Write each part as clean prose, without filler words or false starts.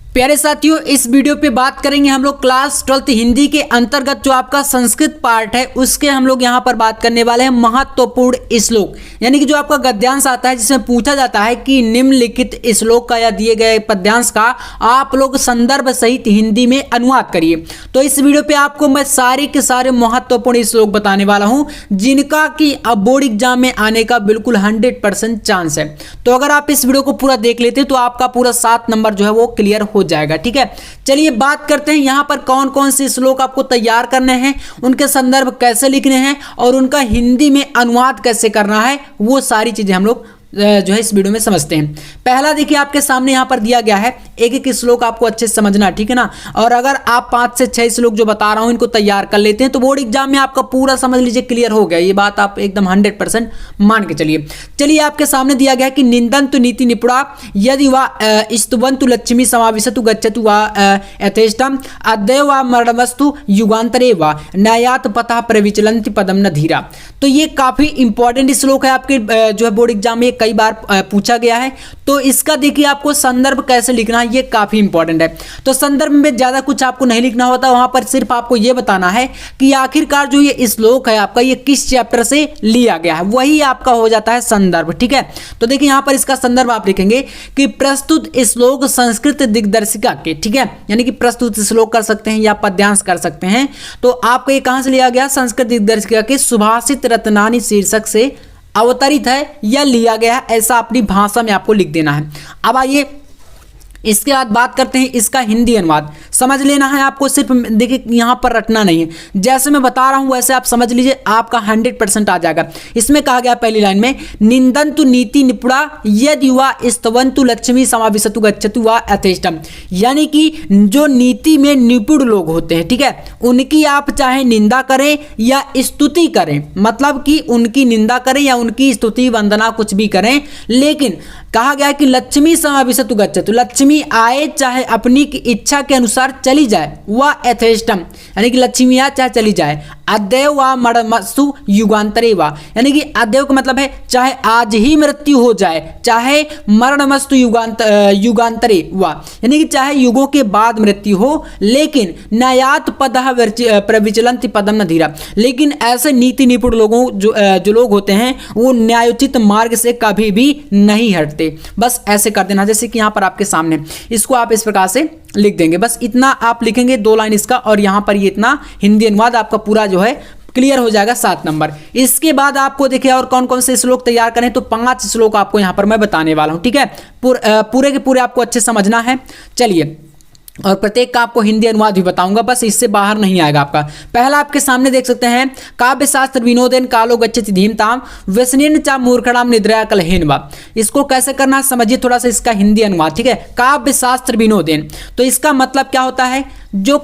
प्यारे साथियों, इस वीडियो पे बात करेंगे हम लोग क्लास 12th हिंदी के अंतर्गत जो आपका संस्कृत पार्ट है उसके हम लोग यहाँ पर बात करने वाले हैं महत्वपूर्ण श्लोक, यानी कि जो आपका गद्यांश आता है जिसमें पूछा जाता है कि निम्नलिखित श्लोक का या दिए गए पद्यांश का आप लोग संदर्भ सहित हिंदी में अनुवाद करिए। तो इस वीडियो पे आपको मैं सारे के सारे महत्वपूर्ण श्लोक बताने वाला हूँ जिनका कि अब बोर्ड एग्जाम में आने का बिल्कुल 100% चांस है। तो अगर आप इस वीडियो को पूरा देख लेते तो आपका पूरा 7 नंबर जो है वो क्लियर हो जाएगा। ठीक है, चलिए बात करते हैं यहाँ पर कौन कौन से श्लोक आपको तैयार करने हैं, उनके संदर्भ कैसे लिखने हैं और उनका हिंदी में अनुवाद कैसे करना है, वो सारी चीजें हम लोग जो है इस वीडियो में समझते हैं। पहला देखिए आपके सामने यहाँ पर दिया गया है, एक एक श्लोक आपको अच्छे से समझना, ठीक है ना। और अगर आप 5 से 6 श्लोक जो बता रहा हूँ इनको तैयार कर लेते हैं तो बोर्ड एग्जाम में आपका पूरा समझ लीजिए क्लियर हो गया। ये बात आप एकदम 100% मान के चलिए। चलिए आपके सामने दिया गया है कि निंदन्तु नीति निपुणा यदि वा स्तुवन्तु लक्ष्मी समाविशतु गच्छतु वा यथेष्टम अद्य वा मरणवस्तु युगान्तरे वा न्यायात पतः प्रविचलन्ति पदम न धीरा। तो ये काफी इंपॉर्टेंट श्लोक है, आपके जो है बोर्ड एग्जाम में कई बार पूछा गया है। तो इसका देखिए आपको संदर्भ कैसे लिखना है, ये काफी इंपॉर्टेंट है। तो संदर्भ में ज्यादा कुछ आपको नहीं लिखना होता, वहां पर सिर्फ आपको ये बताना है कि आखिरकार जो ये श्लोक है आपका ये किस चैप्टर से लिया गया है, वही आपका हो जाता है संदर्भ। ठीक है, तो देखिए यहां पर इसका संदर्भ आप लिखेंगे कि प्रस्तुत श्लोक संस्कृत दिग्दर्शिका के, ठीक है, यानी कि प्रस्तुत श्लोक कर सकते हैं या पद्यांश कर सकते हैं। तो आपको ये कहां से लिया गया, संस्कृत दिग्दर्शिका के सुभाषित रत्नानी शीर्षक से अवतरित है या लिया गया है, ऐसा अपनी भाषा में आपको लिख देना है। अब आइए इसके बाद बात करते हैं इसका हिंदी अनुवाद। समझ लेना है आपको, सिर्फ देखिए यहाँ पर रटना नहीं है, जैसे मैं बता रहा हूँ वैसे आप समझ लीजिए, आपका 100% आ जाएगा। इसमें कहा गया पहली लाइन में निंदन्तु नीति निपुणा यदि वा स्तवन्तु लक्ष्मी समाविशतु गच्छतु वा यथेष्टम, यानी कि जो नीति में निपुण लोग होते हैं, ठीक है, उनकी आप चाहे निंदा करें या स्तुति करें, मतलब कि उनकी निंदा करें या उनकी स्तुति वंदना कुछ भी करें, लेकिन कहा गया कि लक्ष्मी समाविशतु गच्छतु, लक्ष्मी आए चाहे अपनी इच्छा के अनुसार चली जाए, वह यथेष्टम यानी कि लक्ष्मी आए चाहे चली जाए, अद्यव वा मरणमस्तु युगान्तरे वा, यानी कि अद्यव का मतलब है चाहे आज ही मृत्यु हो जाए, चाहे मरणमस्तु युगान्तरे वा, यानी कि चाहे युगों के बाद मृत्यु हो, लेकिन न्यायात पदः प्रविचलन्ति पदम न धीरा, लेकिन ऐसे नीति निपुण लोगों जो लोग होते हैं वो न्यायोचित मार्ग से कभी भी नहीं हटते। बस ऐसे कर देना, जैसे कि यहाँ पर आपके सामने इसको आप इस प्रकार से लिख देंगे। बस इतना आप लिखेंगे, 2 लाइन इसका, और यहाँ पर ये इतना हिंदी अनुवाद आपका पूरा जो है क्लियर हो जाएगा, 7 नंबर। इसके बाद आपको देखिए और कौन कौन से श्लोक तैयार करें, तो 5 श्लोक आपको यहाँ पर मैं बताने वाला हूँ। ठीक है, पूरे के पूरे आपको अच्छे समझना है। चलिए, और प्रत्येक का आपको हिंदी अनुवाद भी बताऊंगा, बस इससे बाहर नहीं आएगा आपका। पहला आपके सामने देख सकते हैं, काव्य शास्त्र विनोदेन कालो गच्छति धीमताम व्यसनेन चा मूर्खणाम निद्रया कलहेन वा। इसको कैसे करना समझिए थोड़ा सा इसका हिंदी अनुवाद। ठीक है, काव्य शास्त्र विनोदेन, तो इसका मतलब क्या होता है, जो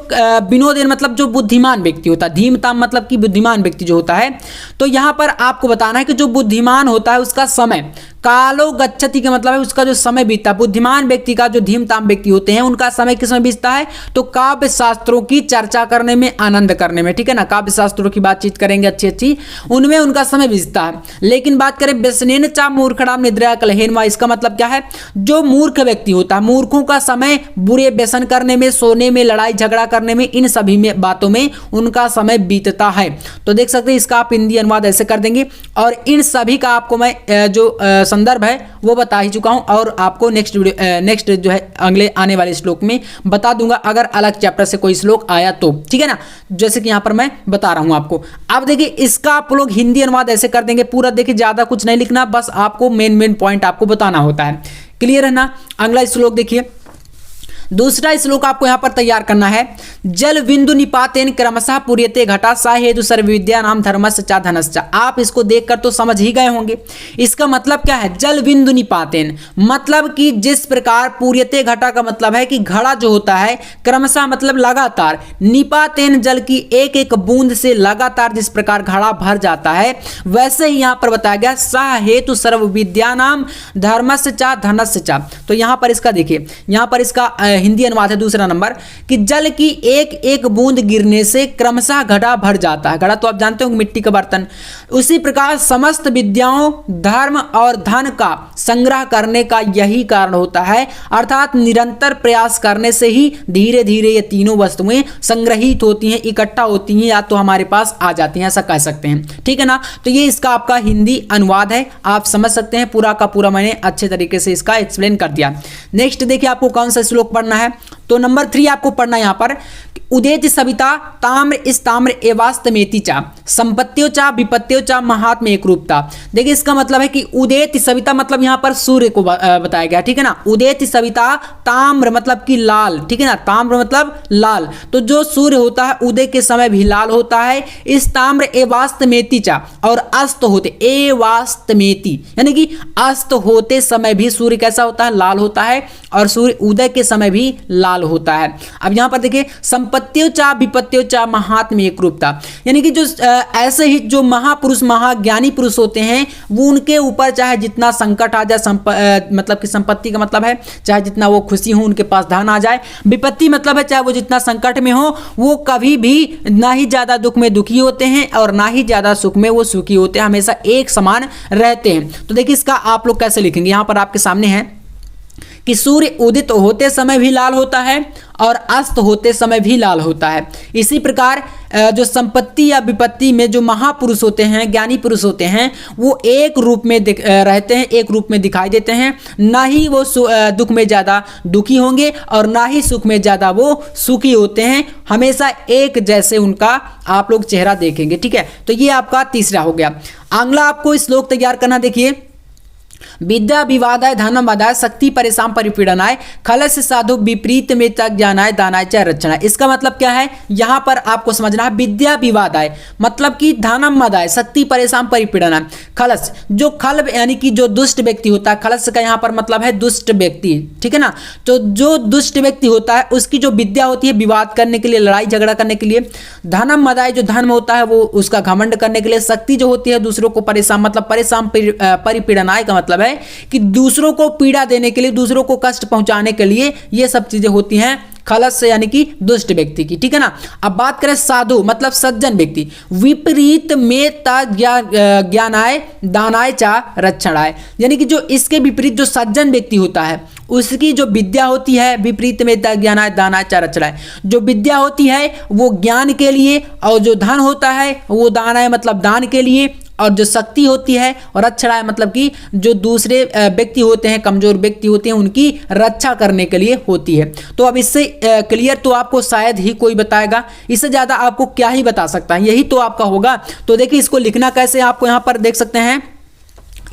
विनोदेन मतलब जो बुद्धिमान व्यक्ति होता है, धीमताम मतलब कि बुद्धिमान व्यक्ति जो होता है। तो यहाँ पर आपको बताना है कि जो बुद्धिमान होता है उसका समय, कालो गच्छति का मतलब है उसका जो समय बीतता है, बुद्धिमान व्यक्ति का जो धीमताम व्यक्ति होते हैं उनका समय किस में बीतता है, तो काव्य शास्त्रों की चर्चा करने में, आनंद करने में। ठीक है ना, काव्य शास्त्रों की बातचीत करेंगे अच्छी अच्छी, उनमें उनका समय बीतता है। लेकिन बात करें व्यसनेन चा मूर्खणाम निद्रया कलहेन वा, इसका मतलब क्या है, जो मूर्ख व्यक्ति होता है, मूर्खों का समय बुरे व्यसन करने में, सोने में, लड़ाई झगड़ा करने में, इन सभी में बातों में उनका समय बीतता है। तो देख सकते हैं इसका आप हिंदी अनुवाद ऐसे कर देंगे, और इन सभी का आपको मैं जो संदर्भ है वो बता ही चुका हूं, और आपको नेक्स्ट जो है अगले आने वाले श्लोक में बता दूंगा अगर अलग चैप्टर से कोई श्लोक आया तो। ठीक है ना, जैसे कि यहां पर मैं बता रहा हूं आपको। अब देखिए इसका आप लोग हिंदी अनुवाद ऐसे कर देंगे, पूरा देखिए ज्यादा कुछ नहीं लिखना, बस आपको मेन पॉइंट आपको बताना होता है। क्लियर है ना। अगला श्लोक देखिए, दूसरा श्लोक आपको यहां पर तैयार करना है, जल बिंदु निपातेन क्रमशः पूर्यते घटा सा हेतु सर्व विद्या नाम धर्मस्य चा धनस्य। आप इसको देखकर तो समझ ही गए होंगे, इसका मतलब क्या है, जल बिंदु निपातेन मतलब कि जिस प्रकार पूर्यते घटा का मतलब है कि घड़ा जो होता है, क्रमशः मतलब लगातार, निपातेन जल की एक एक बूंद से लगातार जिस प्रकार घड़ा भर जाता है, वैसे ही यहां पर बताया गया सा हेतु सर्व विद्या नाम धर्मस्य चा धनस्य चा। तो यहां पर इसका देखिए, यहां पर इसका हिंदी अनुवाद है दूसरा नंबर, कि जल की एक एक बूंद गिरने से क्रमशः घड़ा भर जाता है। घड़ा तो आप जानते होंगे मिट्टी का बर्तन। उसी प्रकार समस्त विद्याओं, धर्म और धन का संग्रह करने का यही कारण होता है, अर्थात निरंतर प्रयास करने से ही धीरे धीरे ये तीनों वस्तुएं संग्रहित होती हैं, इकट्ठा होती हैं, या तो हमारे पास आ जाती हैं, ऐसा कह सकते हैं। ठीक है ना। तो ये इसका आपका हिंदी अनुवाद है, आप समझ सकते हैं। पूरा का पूरा मैंने अच्छे तरीके से इसका एक्सप्लेन कर दिया। नेक्स्ट देखिए आपको कौन सा श्लोक पढ़ना है। तो नंबर 3 आपको पढ़ना है यहाँ पर, उदेति सविता ताम्र इस्ताम्र एवास्तमेति चा संपत्तियों चा विपत्तियों चा महात्म एक रूपता। देखिए इसका मतलब है कि उदेति सविता मतलब यहाँ पर सूर्य को बताया गया। ठीक है ना। उदेति सविता ताम्र मतलब कि लाल। ठीक है ना। ताम्र मतलब लाल। तो जो सूर्य होता है उदय के समय भी लाल होता है। इस ताम्र एवास्तमेति चा और अस्त होते एवास्तमेति यानी कि अस्त होते समय भी सूर्य कैसा होता है, लाल होता है, और सूर्य उदय के समय भी लाल होता है। अब यहाँ पर देखिए संपत्तियों चा विपत्तियों चा महात्म एक रूपता, यानी कि जो ऐसे ही जो महापुरुष महाज्ञानी पुरुष होते हैं वो उनके ऊपर चाहे जितना संकट आ जाए, मतलब कि संपत्ति का मतलब है चाहे जितना वो खुशी हो उनके पास धन आ जाए, विपत्ति मतलब है चाहे वो जितना संकट में हो वो कभी भी ना ही ज्यादा दुख में दुखी होते हैं और ना ही ज्यादा सुख में वो सुखी होते हैं, हमेशा एक समान रहते हैं। तो देखिए इसका आप लोग कैसे लिखेंगे, यहाँ पर आपके सामने है कि सूर्य उदित होते समय भी लाल होता है और अस्त होते समय भी लाल होता है। इसी प्रकार जो संपत्ति या विपत्ति में जो महापुरुष होते हैं, ज्ञानी पुरुष होते हैं, वो एक रूप में रहते हैं, एक रूप में दिखाई देते हैं। ना ही वो दुख में ज़्यादा दुखी होंगे और ना ही सुख में ज़्यादा वो सुखी होते हैं, हमेशा एक जैसे उनका आप लोग चेहरा देखेंगे। ठीक है। तो ये आपका तीसरा हो गया। अगला आपको श्लोक तैयार करना, देखिए विद्या विवादाय धनम आदाय शक्ति परेशान परिपीड़नाय खलस साधु विपरीत में ज्ञानाय दानाय च रक्षणाय। इसका मतलब क्या है, यहाँ पर आपको समझना है विद्या विवादाय मतलब कि धनम आदाय शक्ति परेशान परिपीड़नाय। खलस जो खल यानी कि जो दुष्ट व्यक्ति होता है, खलस का यहाँ पर मतलब है दुष्ट व्यक्ति। ठीक है ना। तो जो दुष्ट व्यक्ति होता है उसकी जो विद्या होती है विवाद करने के लिए, लड़ाई झगड़ा करने के लिए। धनम आदाय जो धर्म होता है वो उसका घमंड करने के लिए। शक्ति जो होती है दूसरों को परेशान मतलब परेशान परिपीड़नाय का मतलब है कि दूसरों को पीड़ा देने के लिए, दूसरों को कष्ट पहुंचाने के लिए ये सब चीजें होती हैं खलस से यानी कि दुष्ट व्यक्ति की। ठीक है ना। अब बात करें साधु मतलब सज्जन व्यक्ति। विपरीत में ज्ञानाय दानाय चा रक्षणाय, यानी कि जो इसके विपरीत जो सज्जन व्यक्ति होता है उसकी जो विद्या होती है विपरीत में ज्ञानाय दानाय चा रक्षणाय, जो विद्या होती है वो ज्ञान के लिए, और जो धन होता है वो दानाय मतलब दान के लिए, और जो शक्ति होती है और रक्षणाय मतलब कि जो दूसरे व्यक्ति होते हैं, कमजोर व्यक्ति होते हैं, उनकी रक्षा करने के लिए होती है। तो अब इससे क्लियर तो आपको शायद ही कोई बताएगा, इससे ज़्यादा आपको क्या ही बता सकता है, यही तो आपका होगा। तो देखिए इसको लिखना कैसे, आपको यहाँ पर देख सकते हैं,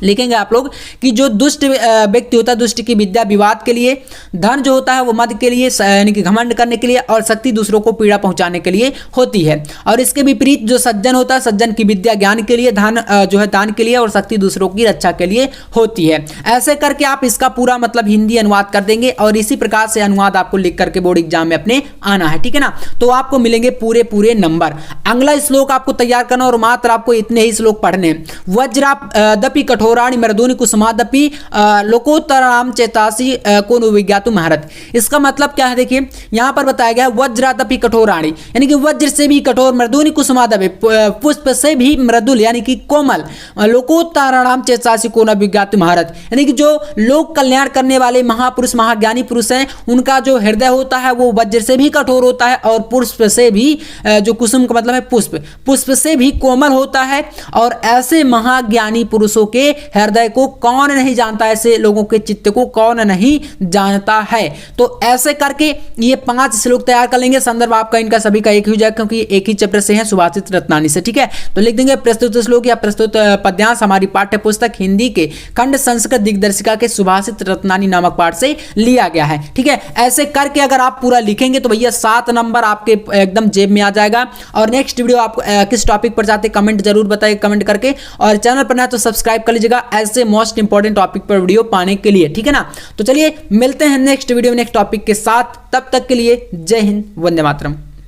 लिखेंगे आप लोग कि जो दुष्ट व्यक्ति होता है दुष्ट की विद्या विवाद के लिए, धन जो होता है वो मद के लिए यानी कि घमंड करने के लिए, और शक्ति दूसरों को पीड़ा पहुंचाने के लिए होती है। और इसके विपरीत जो सज्जन होता है, सज्जन की विद्या ज्ञान के लिए, धन जो है दान के लिए, और शक्ति दूसरों की रक्षा के लिए होती है। ऐसे करके आप इसका पूरा मतलब हिंदी अनुवाद कर देंगे और इसी प्रकार से अनुवाद आपको लिख करके बोर्ड एग्जाम में अपने आना है। ठीक है ना। तो आपको मिलेंगे पूरे पूरे नंबर। अगला श्लोक आपको तैयार करना और मात्र आपको इतने ही श्लोक पढ़ने हैं। वज्रादपि कठोराणि मृदूनि कुसुमादपि लोकोत्तराम चेतासी को विज्ञातु महारथ। इसका मतलब क्या है, देखिए यहाँ पर बताया गया वज्रादपि कठोराणि यानी कि वज्र से भी कठोर, मृदूनि कुसुमादपि पुष्प से भी मृदुल यानी कि कोमल, लोकोत्तराम चेतासी को विज्ञातु महारथ यानी कि जो लोक कल्याण करने वाले महापुरुष महाज्ञानी पुरुष हैं उनका जो हृदय होता है वो वज्र से भी कठोर होता है और पुष्प से भी, जो कुसुम का मतलब है पुष्प, पुष्प से भी कोमल होता है। और ऐसे महाज्ञानी पुरुषों के हृदय को कौन नहीं जानता, ऐसे लोगों के चित्त को कौन नहीं जानता है। तो ऐसे करके ये 5 श्लोक तैयार कर लेंगे। संदर्भ आपका इनका सभी का एक ही हो जाएगा क्योंकि एक ही चैप्टर से है, सुभाषित रत्नानी से। ठीक है। तो लिख देंगे प्रस्तुत श्लोक या प्रस्तुत पद्यांश हमारी पाठ्य पुस्तक हिंदी के खंड संस्कृत दिग्दर्शिका के सुभाषित रत्नानी नामक पाठ से लिया गया है। ठीक है। ऐसे करके अगर आप पूरा लिखेंगे तो भैया 7 नंबर आपके एकदम जेब में आ जाएगा। और नेक्स्ट वीडियो आप किस टॉपिक पर चाहते कमेंट जरूर बताइए कमेंट करके, और चैनल पर नया तो सब्सक्राइब कर लीजिएगा ऐसे मोस्ट इंपॉर्टेंट टॉपिक पर वीडियो पाने के लिए। ठीक है ना। तो चलिए मिलते हैं नेक्स्ट वीडियो नेक्स्ट टॉपिक के साथ, तब तक के लिए जय हिंद, वंदे मातरम।